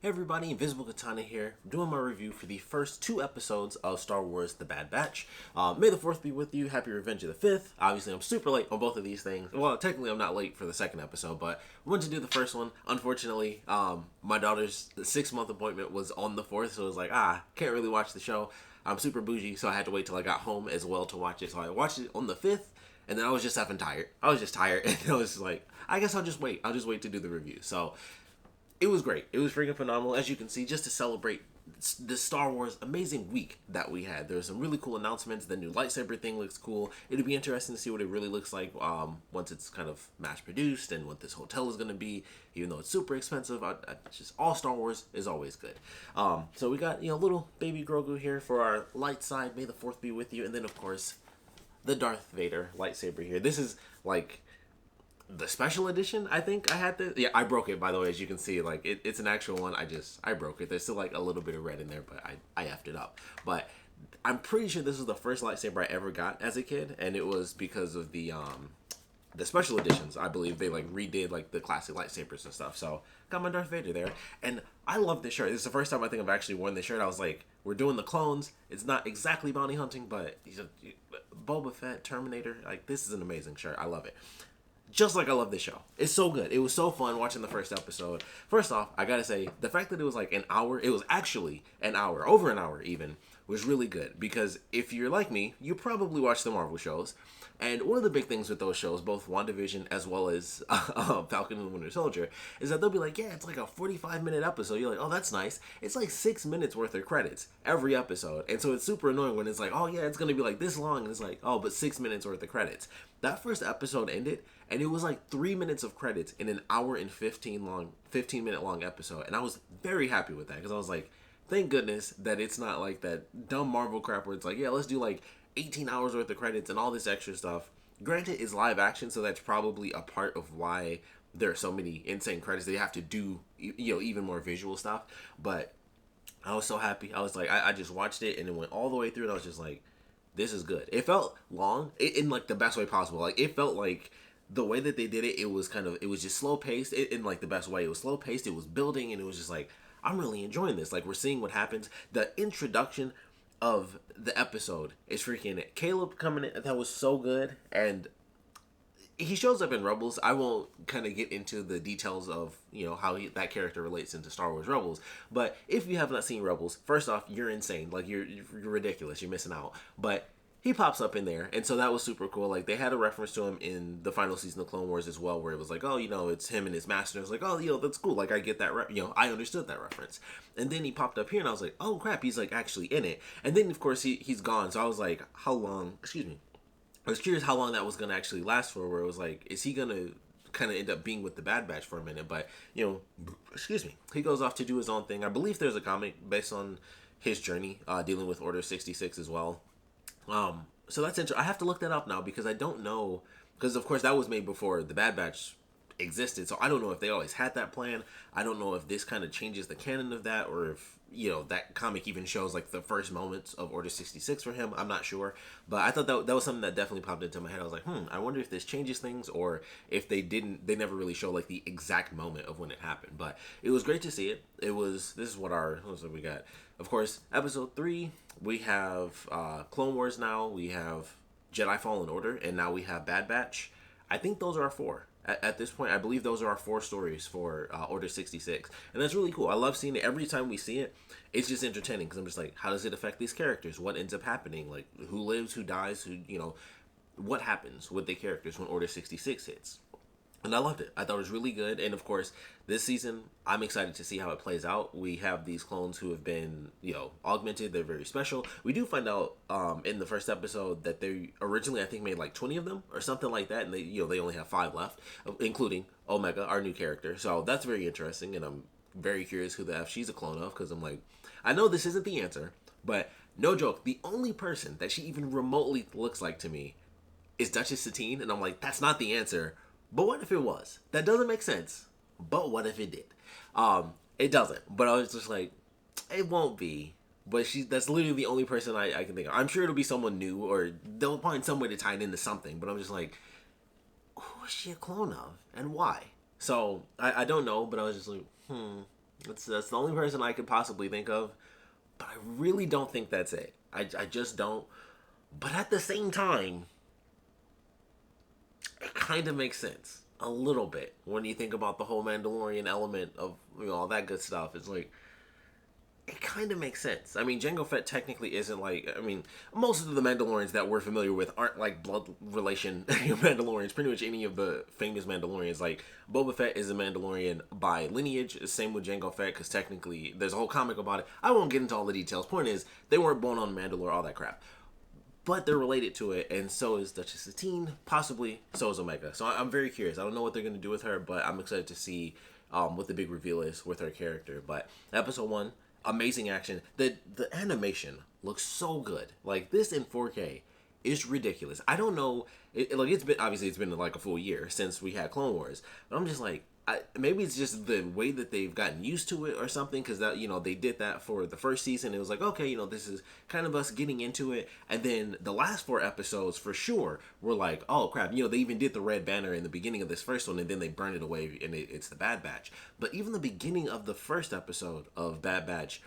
Hey everybody, Invisiblekatana here, doing my review for the first two episodes of Star Wars The Bad Batch. May the 4th be with you, happy Revenge of the 5th. Obviously, I'm super late on both of these things. Well, technically, I'm not late for the second episode, but I wanted to do the first one. Unfortunately, my daughter's 6-month appointment was on the 4th, so it was like, can't really watch the show. I'm super bougie, so I had to wait till I got home as well to watch it. So I watched it on the 5th, and then I was just having tired. I was just tired, and I was just like, I guess I'll just wait. I'll just wait to do the review. So it was great. It was freaking phenomenal, as you can see, just to celebrate the Star Wars amazing week that we had. There's some really cool announcements. The new lightsaber thing looks cool. It'll be interesting to see what it really looks like once it's kind of mass produced and what this hotel is going to be. Even though it's super expensive, just all Star Wars is always good. So we got little baby Grogu here for our light side. May the 4th be with you, and then of course the Darth Vader lightsaber here. This is like the special edition. I think I had this. Yeah, I broke it, by the way, as you can see. Like it's an actual one. I broke it. There's still like a little bit of red in there, but I effed it up. But I'm pretty sure this was the first lightsaber I ever got as a kid, and it was because of the special editions. I believe they like redid like the classic lightsabers and stuff. So got my Darth Vader there, and I love this shirt. This is the first time I think I've actually worn this shirt. I was like, we're doing the clones. It's not exactly bounty hunting, but Boba Fett, Terminator. Like, this is an amazing shirt. I love it. Just like I love this show. It's so good. It was so fun watching the first episode. First off, I gotta say, the fact that it was like an hour, it was actually an hour, over an hour even, was really good. Because if you're like me, you probably watch the Marvel shows. And one of the big things with those shows, both WandaVision as well as Falcon and the Winter Soldier, is that they'll be like, yeah, it's like a 45-minute episode. You're like, oh, that's nice. It's like 6 minutes worth of credits every episode. And so it's super annoying when it's like, oh, yeah, it's going to be like this long. And it's like, oh, but 6 minutes worth of credits. That first episode ended, and it was like 3 minutes of credits in an hour and 15-minute long episode. And I was very happy with that because I was like, thank goodness that it's not like that dumb Marvel crap where it's like, yeah, let's do like 18 hours worth of credits and all this extra stuff. Granted, it's live action, so that's probably a part of why there are so many insane credits. They have to do, even more visual stuff. But I was so happy. I was like, I just watched it and it went all the way through, and I was just like, this is good. It felt long in like the best way possible. Like, it felt like the way that they did it, it was just slow paced in like the best way. It was slow paced. It was building, and it was just like, I'm really enjoying this. Like, we're seeing what happens. The introduction of the episode is freaking Caleb coming in. That was so good. And he shows up in Rebels. I won't kind of get into the details of how that character relates into Star Wars Rebels, but if you have not seen Rebels, first off, you're insane. Like, you're ridiculous. You're missing out. But he pops up in there, and so that was super cool. Like, they had a reference to him in the final season of Clone Wars as well, where it was like, oh, it's him and his master. I was like, oh, that's cool. Like, I get that. I understood that reference. And then he popped up here, and I was like, oh crap, he's like actually in it. And then of course he's gone. So I was like, how long? Excuse me. I was curious how long that was gonna actually last for. Where it was like, is he gonna kind of end up being with the Bad Batch for a minute? But excuse me, he goes off to do his own thing. I believe there's a comic based on his journey dealing with Order 66 as well. So that's interesting. I have to look that up now because I don't know, because of course that was made before the Bad Batch existed, so I don't know if they always had that plan. I don't know if this kind of changes the canon of that, or if that comic even shows like the first moments of Order 66 for him. I'm not sure, but I thought that was something that definitely popped into my head. I was like, I wonder if this changes things, or if they never really show like the exact moment of when it happened. But it was great to see it. This is what we got. Of course, episode 3, we have Clone Wars now, we have Jedi Fallen Order, and now we have Bad Batch. I think those are our 4. At this point, I believe those are our 4 stories for Order 66. And that's really cool. I love seeing it. Every time we see it, it's just entertaining, because I'm just like, how does it affect these characters? What ends up happening? Like, who lives, who dies, what happens with the characters when Order 66 hits? And I loved it. I thought it was really good. And of course, this season, I'm excited to see how it plays out. We have these clones who have been, augmented. They're very special. We do find out in the first episode that they originally, I think, made like 20 of them or something like that. And they only have 5 left, including Omega, our new character. So that's very interesting. And I'm very curious who the F she's a clone of, because I'm like, I know this isn't the answer, but no joke, the only person that she even remotely looks like to me is Duchess Satine. And I'm like, that's not the answer. But what if it was? That doesn't make sense. But what if it did? It doesn't. But I was just like, it won't be. But that's literally the only person I can think of. I'm sure it'll be someone new, or they'll find some way to tie it into something. But I'm just like, who is she a clone of? And why? So, I don't know, but I was just like, That's the only person I could possibly think of, but I really don't think that's it. I just don't. But at the same time, it kind of makes sense a little bit when you think about the whole Mandalorian element of all that good stuff. It's like it kind of makes sense. I mean, Jango Fett technically isn't like. I mean, most of the Mandalorians that we're familiar with aren't like blood relation Mandalorians. Pretty much any of the famous Mandalorians, like Boba Fett, is a Mandalorian by lineage. Same with Jango Fett, because technically there's a whole comic about it. I won't get into all the details. Point is, they weren't born on Mandalore, all that crap. But they're related to it, and so is Duchess Satine, possibly. So is Omega. So I'm very curious. I don't know what they're going to do with her, but I'm excited to see what the big reveal is with her character. But episode 1, amazing action. The animation looks so good. Like, this in 4K is ridiculous. I don't know. It's been like a full year since we had Clone Wars. But I'm just like, maybe it's just the way that they've gotten used to it or something, because that they did that for the first season. It was like, okay, this is kind of us getting into it, and then the last 4 episodes for sure were like, oh crap, they even did the red banner in the beginning of this first one, and then they burned it away, and it's the Bad Batch. But even the beginning of the first episode of Bad Batch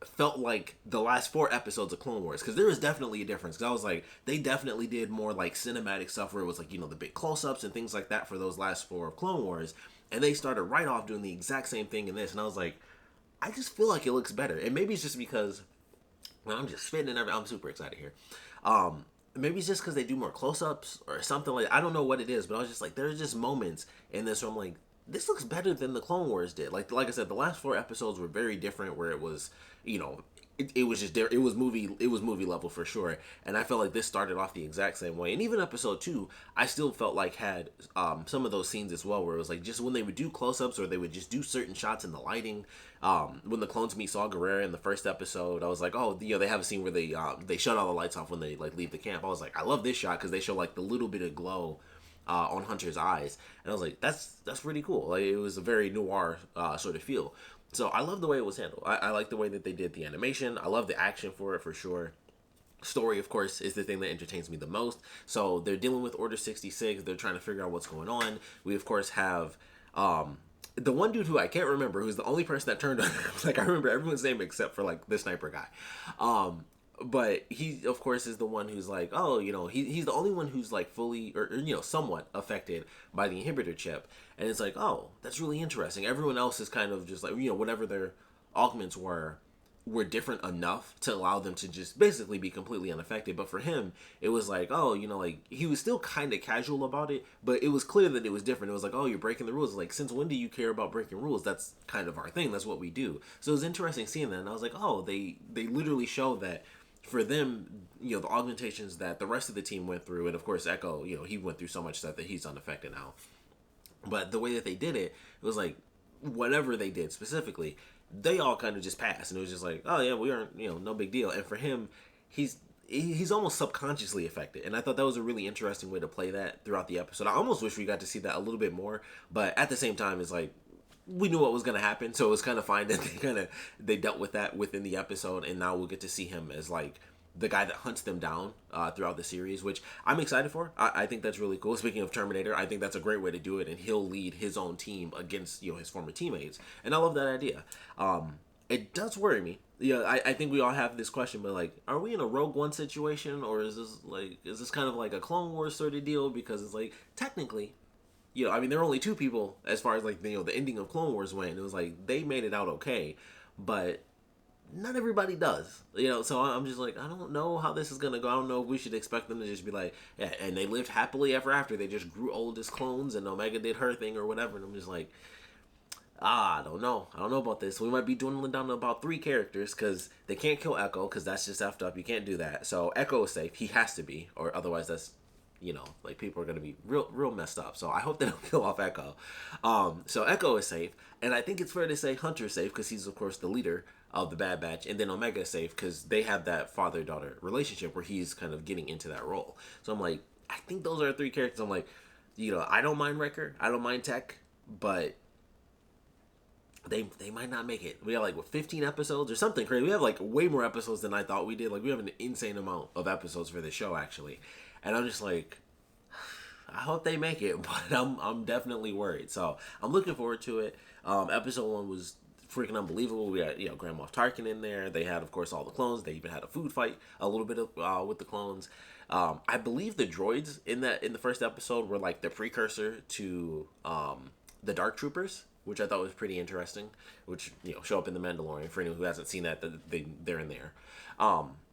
felt like the last 4 episodes of Clone Wars, because there was definitely a difference. Because I was like, they definitely did more like cinematic stuff where it was like the big close-ups and things like that for those last 4 of Clone Wars. And they started right off doing the exact same thing in this. And I was like, I just feel like it looks better. And maybe it's just because, I'm just spitting and everything. I'm super excited here. Maybe it's just because they do more close-ups or something like that. I don't know what it is, but I was just like, there's just moments in this where I'm like, this looks better than the Clone Wars did. Like I said, the last 4 episodes were very different, where it was, it was just there. It was movie level for sure. And I felt like this started off the exact same way. And even episode 2, I still felt like had some of those scenes as well, where it was like just when they would do close-ups or they would just do certain shots in the lighting. When the clones meet Saw Gerrera in the first episode, I was like, oh, they have a scene where they shut all the lights off when they like leave the camp. I was like, I love this shot because they show like the little bit of glow on Hunter's eyes, and I was like, that's pretty cool. Like, it was a very noir sort of feel. So I love the way it was handled. I like the way that they did the animation. I love the action for it for sure. Story, of course, is the thing that entertains me the most. So they're dealing with Order 66. They're trying to figure out what's going on. We of course have the one dude who I can't remember, who's the only person that turned on. Like, I remember everyone's name except for like the sniper guy. But he, of course, is the one who's like, oh, he's the only one who's like fully or somewhat affected by the inhibitor chip. And it's like, oh, that's really interesting. Everyone else is kind of just like, whatever their augments were different enough to allow them to just basically be completely unaffected. But for him, it was like, oh, like he was still kind of casual about it, but it was clear that it was different. It was like, oh, you're breaking the rules. Like, since when do you care about breaking rules? That's kind of our thing. That's what we do. So it was interesting seeing that. And I was like, oh, they literally show that for them, the augmentations that the rest of the team went through, and of course Echo, he went through so much stuff that he's unaffected now. But the way that they did it, it was like, whatever they did specifically, they all kind of just passed, and it was just like, oh yeah, we aren't, no big deal. And for him, he's almost subconsciously affected, and I thought that was a really interesting way to play that throughout the episode. I almost wish we got to see that a little bit more, but at the same time, it's like, we knew what was going to happen, so it was kind of fine that they dealt with that within the episode, and now we'll get to see him as like the guy that hunts them down throughout the series, which I'm excited for. I think that's really cool. Speaking of Terminator, I think that's a great way to do it, and he'll lead his own team against his former teammates, and I love that idea. It does worry me. I think we all have this question, but like, are we in a Rogue One situation, or is this kind of like a Clone Wars sort of deal? Because it's like, technically, there are only 2 people as far as like the ending of Clone Wars went. It was like they made it out okay, but not everybody does. So I'm just like, I don't know how this is gonna go. I don't know if we should expect them to just be like, yeah, and they lived happily ever after. They just grew old as clones, and Omega did her thing or whatever. And I'm just like, I don't know about this. We might be dwindling down to about 3 characters, because they can't kill Echo, because that's just effed up. You can't do that. So Echo is safe. He has to be, or otherwise that's, like, people are going to be real messed up. So I hope they don't kill off Echo. So Echo is safe. And I think it's fair to say Hunter's safe, because he's, of course, the leader of the Bad Batch. And then Omega is safe, because they have that father-daughter relationship where he's kind of getting into that role. So I'm like, I think those are 3 characters. I'm like, I don't mind Wrecker. I don't mind Tech. But they might not make it. We have like 15 episodes or something crazy. We have like way more episodes than I thought we did. Like, we have an insane amount of episodes for this show, actually. And I'm just like, I hope they make it, but I'm definitely worried. So I'm looking forward to it. Episode 1 was freaking unbelievable. We had, Grand Moff Tarkin in there. They had, of course, all the clones. They even had a food fight a little bit of, with the clones. I believe the droids in the first episode were like the precursor to the Dark Troopers, which I thought was pretty interesting, which, show up in The Mandalorian. For anyone who hasn't seen that, they're in there.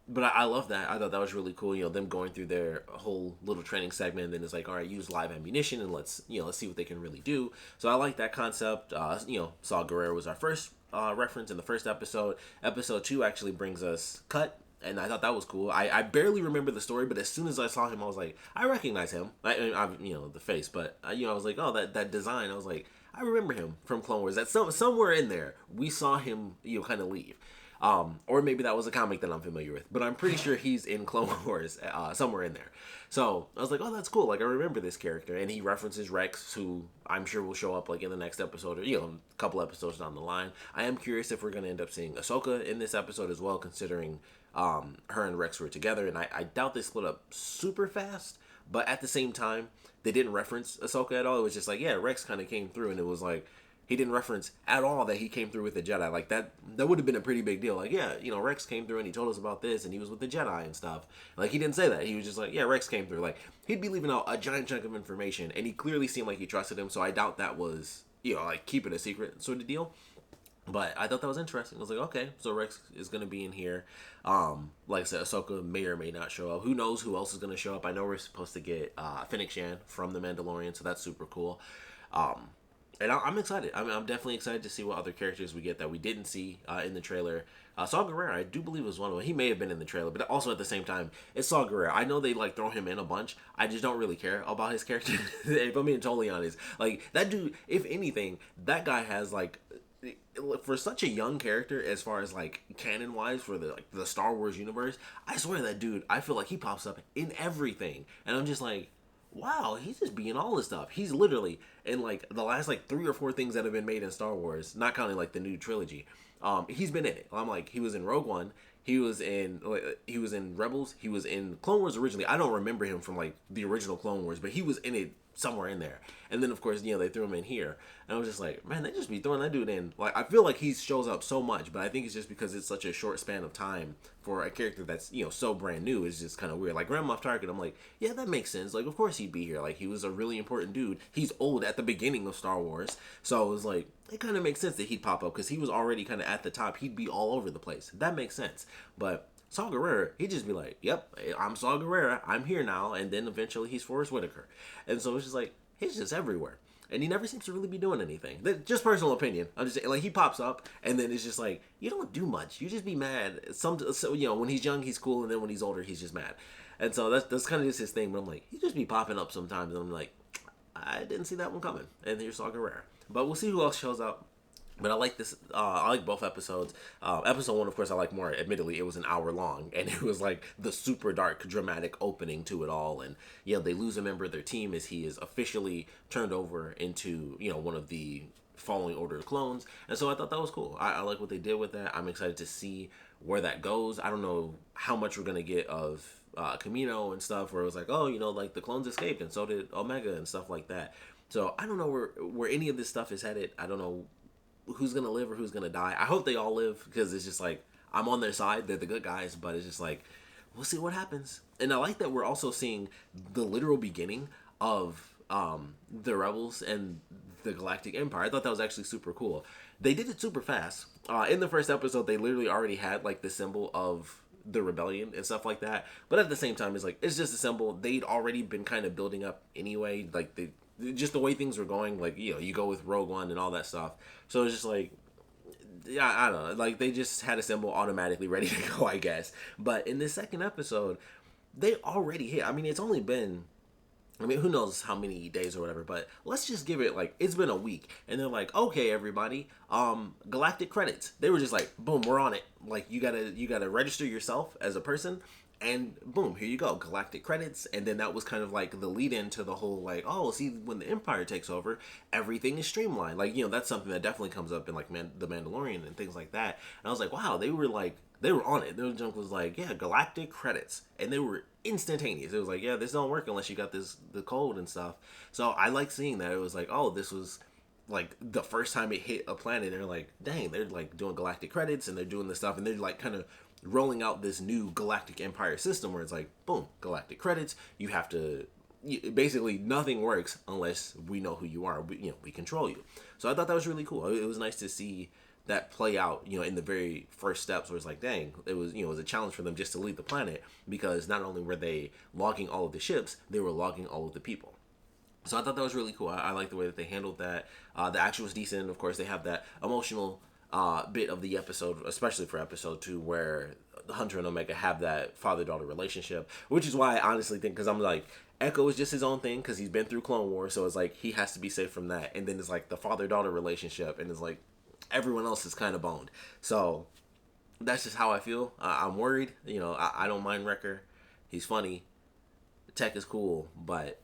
But I love that. I thought that was really cool. Them going through their whole little training segment, and then it's like, all right, use live ammunition, and let's see what they can really do. So I like that concept. Saw Gerrera was our first reference in the first episode. Episode 2 actually brings us Cut, and I thought that was cool. I barely remember the story, but as soon as I saw him, I was like, I recognize him. The face, but I was like, oh, that design. I was like, I remember him from Clone Wars. That somewhere in there we saw him, kind of leave. Or maybe that was a comic that I'm familiar with, but I'm pretty sure he's in Clone Wars somewhere in there. So I was like, oh, that's cool. Like, I remember this character, and he references Rex, who I'm sure will show up like in the next episode or a couple episodes down the line. I am curious if we're going to end up seeing Ahsoka in this episode as well, considering her and Rex were together, and I doubt they split up super fast. But at the same time, they didn't reference Ahsoka at all. It was just like, yeah, Rex kind of came through, and it was like, he didn't reference at all that he came through with the Jedi. Like, that would have been a pretty big deal. Like, yeah, Rex came through and he told us about this, and he was with the Jedi and stuff. Like, he didn't say that. He was just like, yeah, Rex came through. Like, he'd be leaving out a giant chunk of information, and he clearly seemed like he trusted him, so I doubt that was, like, keep it a secret sort of deal. But I thought that was interesting. I was like, okay, so Rex is going to be in here. Like I said, Ahsoka may or may not show up. Who knows who else is going to show up? I know we're supposed to get Fennec Shand from The Mandalorian, so that's super cool. And I'm excited. I'm definitely excited to see what other characters we get that we didn't see in the trailer. Saw Gerrera, I do believe was one of them. He may have been in the trailer, but also at the same time, it's Saw Gerrera. I know they like throw him in a bunch. I just don't really care about his character. If I'm being totally honest, like that dude. If anything, that guy has like, for such a young character as far as like canon wise for the Star Wars universe, I swear that dude, I feel like he pops up in everything, and I'm just like, wow, he's just being all this stuff. He's literally in like the last like 3 or 4 things that have been made in Star Wars, not counting like the new trilogy. He's been in it. I'm like, he was in Rogue One, he was in Rebels, he was in Clone Wars originally. I don't remember him from like the original Clone Wars, but he was in it somewhere in there. And then of course, they threw him in here, and I was just like, man, they just be throwing that dude in. Like, I feel like he shows up so much, but I think it's just because it's such a short span of time for a character that's so brand new. It's just kind of weird. Like Grand Moff Tarkin, I'm like, yeah, that makes sense. Like, of course he'd be here. Like, he was a really important dude. He's old at the beginning of Star Wars, so it was like, it kind of makes sense that he'd pop up because he was already kind of at the top. He'd be all over the place. That makes sense. But Saw Gerrera, he'd just be like, yep, I'm Saw Gerrera, I'm here now, and then eventually he's Forrest Whitaker. And so it's just like, he's just everywhere. And he never seems to really be doing anything. Just personal opinion. I'm just saying, like, he pops up, and then it's just like, you don't do much. You just be mad. When he's young, he's cool, and then when he's older, he's just mad. And so that's kind of just his thing. But I'm like, he just be popping up sometimes, and I'm like, I didn't see that one coming. And here's Saw Gerrera. But we'll see who else shows up. But I like this. I like both episodes. Episode 1, of course, I like more. Admittedly, it was an hour long, and it was like the super dark, dramatic opening to it all. And they lose a member of their team as he is officially turned over into one of the Fallen Order clones. And so I thought that was cool. I like what they did with that. I'm excited to see where that goes. I don't know how much we're gonna get of Camino and stuff, where it was like, oh, like the clones escaped, and so did Omega and stuff like that. So I don't know where any of this stuff is headed. I don't know who's gonna live or who's gonna die. I hope they all live, because it's just like, I'm on their side. They're the good guys, but it's just like, we'll see what happens. And I like that we're also seeing the literal beginning of the Rebels and the Galactic Empire. I thought that was actually super cool. They did it super fast. In the first episode, they literally already had like the symbol of the rebellion and stuff like that. But at the same time, it's just a symbol. They'd already been kind of building up anyway. Like, just the way things were going, like, you go with Rogue One and all that stuff. So it's just like, yeah, I don't know. Like, they just had a symbol automatically ready to go, I guess. But in this second episode, they already hit. I mean, it's only been, who knows how many days or whatever, but let's just give it, like, it's been a week. And they're like, okay, everybody, galactic credits. They were just like, boom, we're on it. Like, you gotta register yourself as a person. And boom, here you go, galactic credits. And then that was kind of like the lead in to the whole, like, oh, see, when the Empire takes over, everything is streamlined. Like, that's something that definitely comes up in like The Mandalorian and things like that. And I was like, wow, they were on it. Their junk was like, yeah, galactic credits. And they were instantaneous. It was like, yeah, this don't work unless you got the code and stuff. So I like seeing that. It was like, oh, this was like the first time it hit a planet, they're like, dang, they're like doing galactic credits and they're doing this stuff and they're like kind of rolling out this new galactic empire system where it's like, boom, galactic credits. You have to basically nothing works unless we know who you are. We control you. So I thought that was really cool. It was nice to see that play out, in the very first steps where it's like, dang, it was, it was a challenge for them just to leave the planet because not only were they logging all of the ships, they were logging all of the people. So I thought that was really cool. I like the way that they handled that. The action was decent. Of course, they have that emotional bit of the episode, especially for episode 2, where Hunter and Omega have that father-daughter relationship, which is why I honestly think, because I'm like, Echo is just his own thing because he's been through Clone Wars, so it's like he has to be safe from that. And then it's like the father-daughter relationship, and it's like everyone else is kind of boned. So that's just how I feel. I'm worried. I don't mind Wrecker. He's funny. The tech is cool, but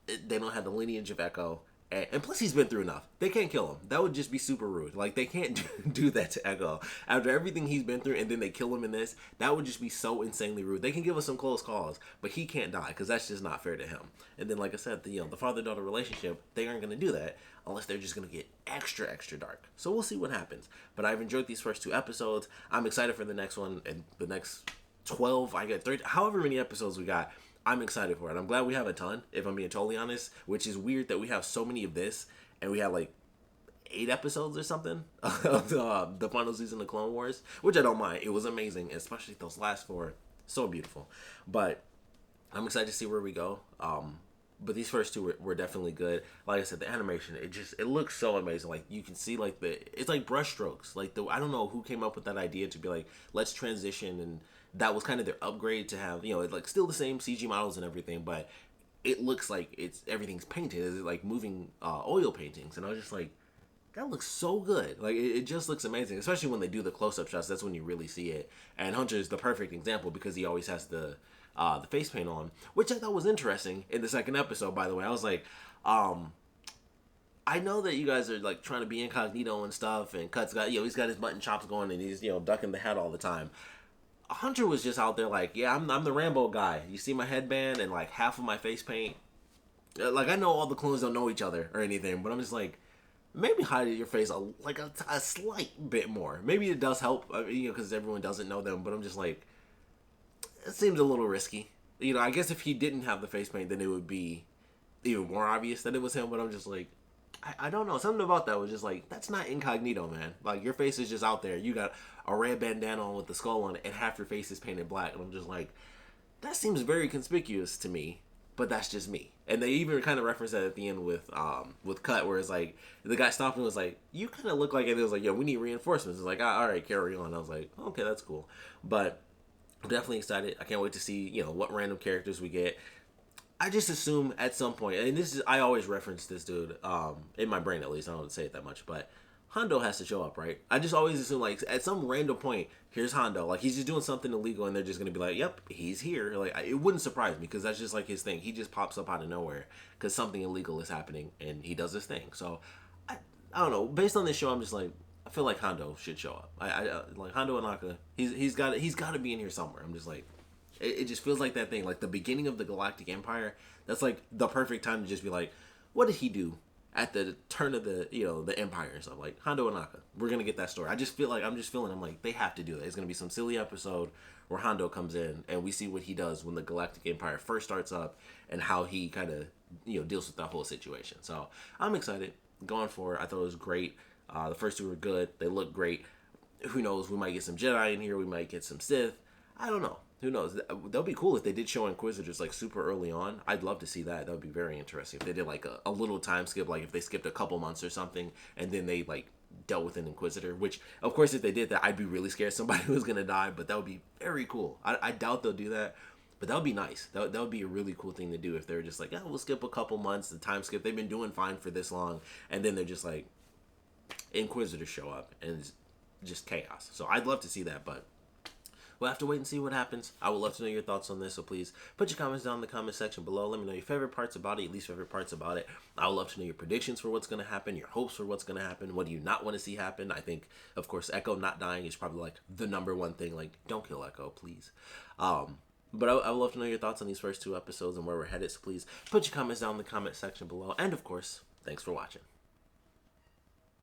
they don't have the lineage of Echo. And plus, he's been through enough. They can't kill him. That would just be super rude. Like, they can't do that to Echo. After everything he's been through, and then they kill him in this, that would just be so insanely rude. They can give us some close calls, but he can't die, because that's just not fair to him. And then, like I said, the father-daughter relationship, they aren't going to do that unless they're just going to get extra, extra dark. So we'll see what happens. But I've enjoyed these first 2 episodes. I'm excited for the next one, and the next 12, I get 30, however many episodes we got. I'm excited for it. I'm glad we have a ton, if I'm being totally honest, which is weird that we have so many of this, and we had like 8 episodes or something of the final season of Clone Wars, which I don't mind. It was amazing, especially those last 4. So beautiful. But I'm excited to see where we go. But these first 2 were definitely good. Like I said, the animation, it looks so amazing. Like, you can see like it's like brush strokes. Like, I don't know who came up with that idea to be like, let's transition, and that was kind of their upgrade to have, it's like still the same CG models and everything, but it looks like everything's painted. It's like moving oil paintings, and I was just like, that looks so good. Like, it just looks amazing, especially when they do the close-up shots. That's when you really see it. And Hunter is the perfect example because he always has the face paint on, which I thought was interesting in the second episode, by the way. I was like, I know that you guys are like trying to be incognito and stuff, and Cut's got, he's got his mutton chops going, and he's, ducking the head all the time. Hunter was just out there like, yeah, I'm the Rambo guy. You see my headband and like half of my face paint. Like, I know all the clones don't know each other or anything, but I'm just like, maybe hide your face a slight bit more. Maybe it does help, because everyone doesn't know them, but I'm just like, it seems a little risky. I guess if he didn't have the face paint, then it would be even more obvious that it was him, but I'm just like, I don't know. Something about that was just like, that's not incognito, man. Like, your face is just out there. You got a red bandana on with the skull on it, and half your face is painted black. And I'm just like, that seems very conspicuous to me, but that's just me. And they even kind of reference that at the end with Cut, where it's like, the guy stopped and was like, you kind of look like it. And it was like, yo, we need reinforcements. It's like, all right, carry on. I was like, okay, that's cool. But I'm definitely excited. I can't wait to see, what random characters we get. I just assume at some point, and I always reference this dude, in my brain at least, I don't say it that much, but Hondo has to show up, right? I just always assume, like, at some random point, here's Hondo. Like, he's just doing something illegal, and they're just going to be like, yep, he's here. Like, it wouldn't surprise me, because that's just, like, his thing. He just pops up out of nowhere, because something illegal is happening, and he does his thing. So, I don't know. Based on this show, I'm just like, I feel like Hondo should show up. Like, Hondo Inaka, he's got to be in here somewhere. I'm just like, it just feels like that thing, like the beginning of the Galactic Empire. That's like the perfect time to just be like, what did he do at the turn of the the Empire and stuff? Like, Hondo Inaka, we're gonna get that story. I'm like, they have to do that. It's gonna be some silly episode where Hondo comes in and we see what he does when the Galactic Empire first starts up and how he kind of deals with that whole situation. So I'm excited going for it. I thought it was great. The first 2 were good. They look great. Who knows? We might get some Jedi in here. We might get some Sith. I don't know. Who knows? That would be cool if they did show Inquisitors like super early on. I'd love to see that. That would be very interesting. If they did like a little time skip, like if they skipped a couple months or something, and then they like dealt with an Inquisitor. Which, of course, if they did that, I'd be really scared somebody was gonna die. But that would be very cool. I doubt they'll do that, but that would be nice. That would be a really cool thing to do if they're just like, yeah, we'll skip a couple months, the time skip. They've been doing fine for this long, and then they're just like, Inquisitors show up and it's just chaos. So I'd love to see that, but we'll have to wait and see what happens. I would love to know your thoughts on this, so please put your comments down in the comment section below. Let me know your favorite parts about it, your least favorite parts about it. I would love to know your predictions for what's going to happen, your hopes for what's going to happen. What do you not want to see happen? I think, of course, Echo not dying is probably like the number one thing. Like, don't kill Echo, please. But I would love to know your thoughts on these first 2 episodes and where we're headed, so please put your comments down in the comment section below. And, of course, thanks for watching.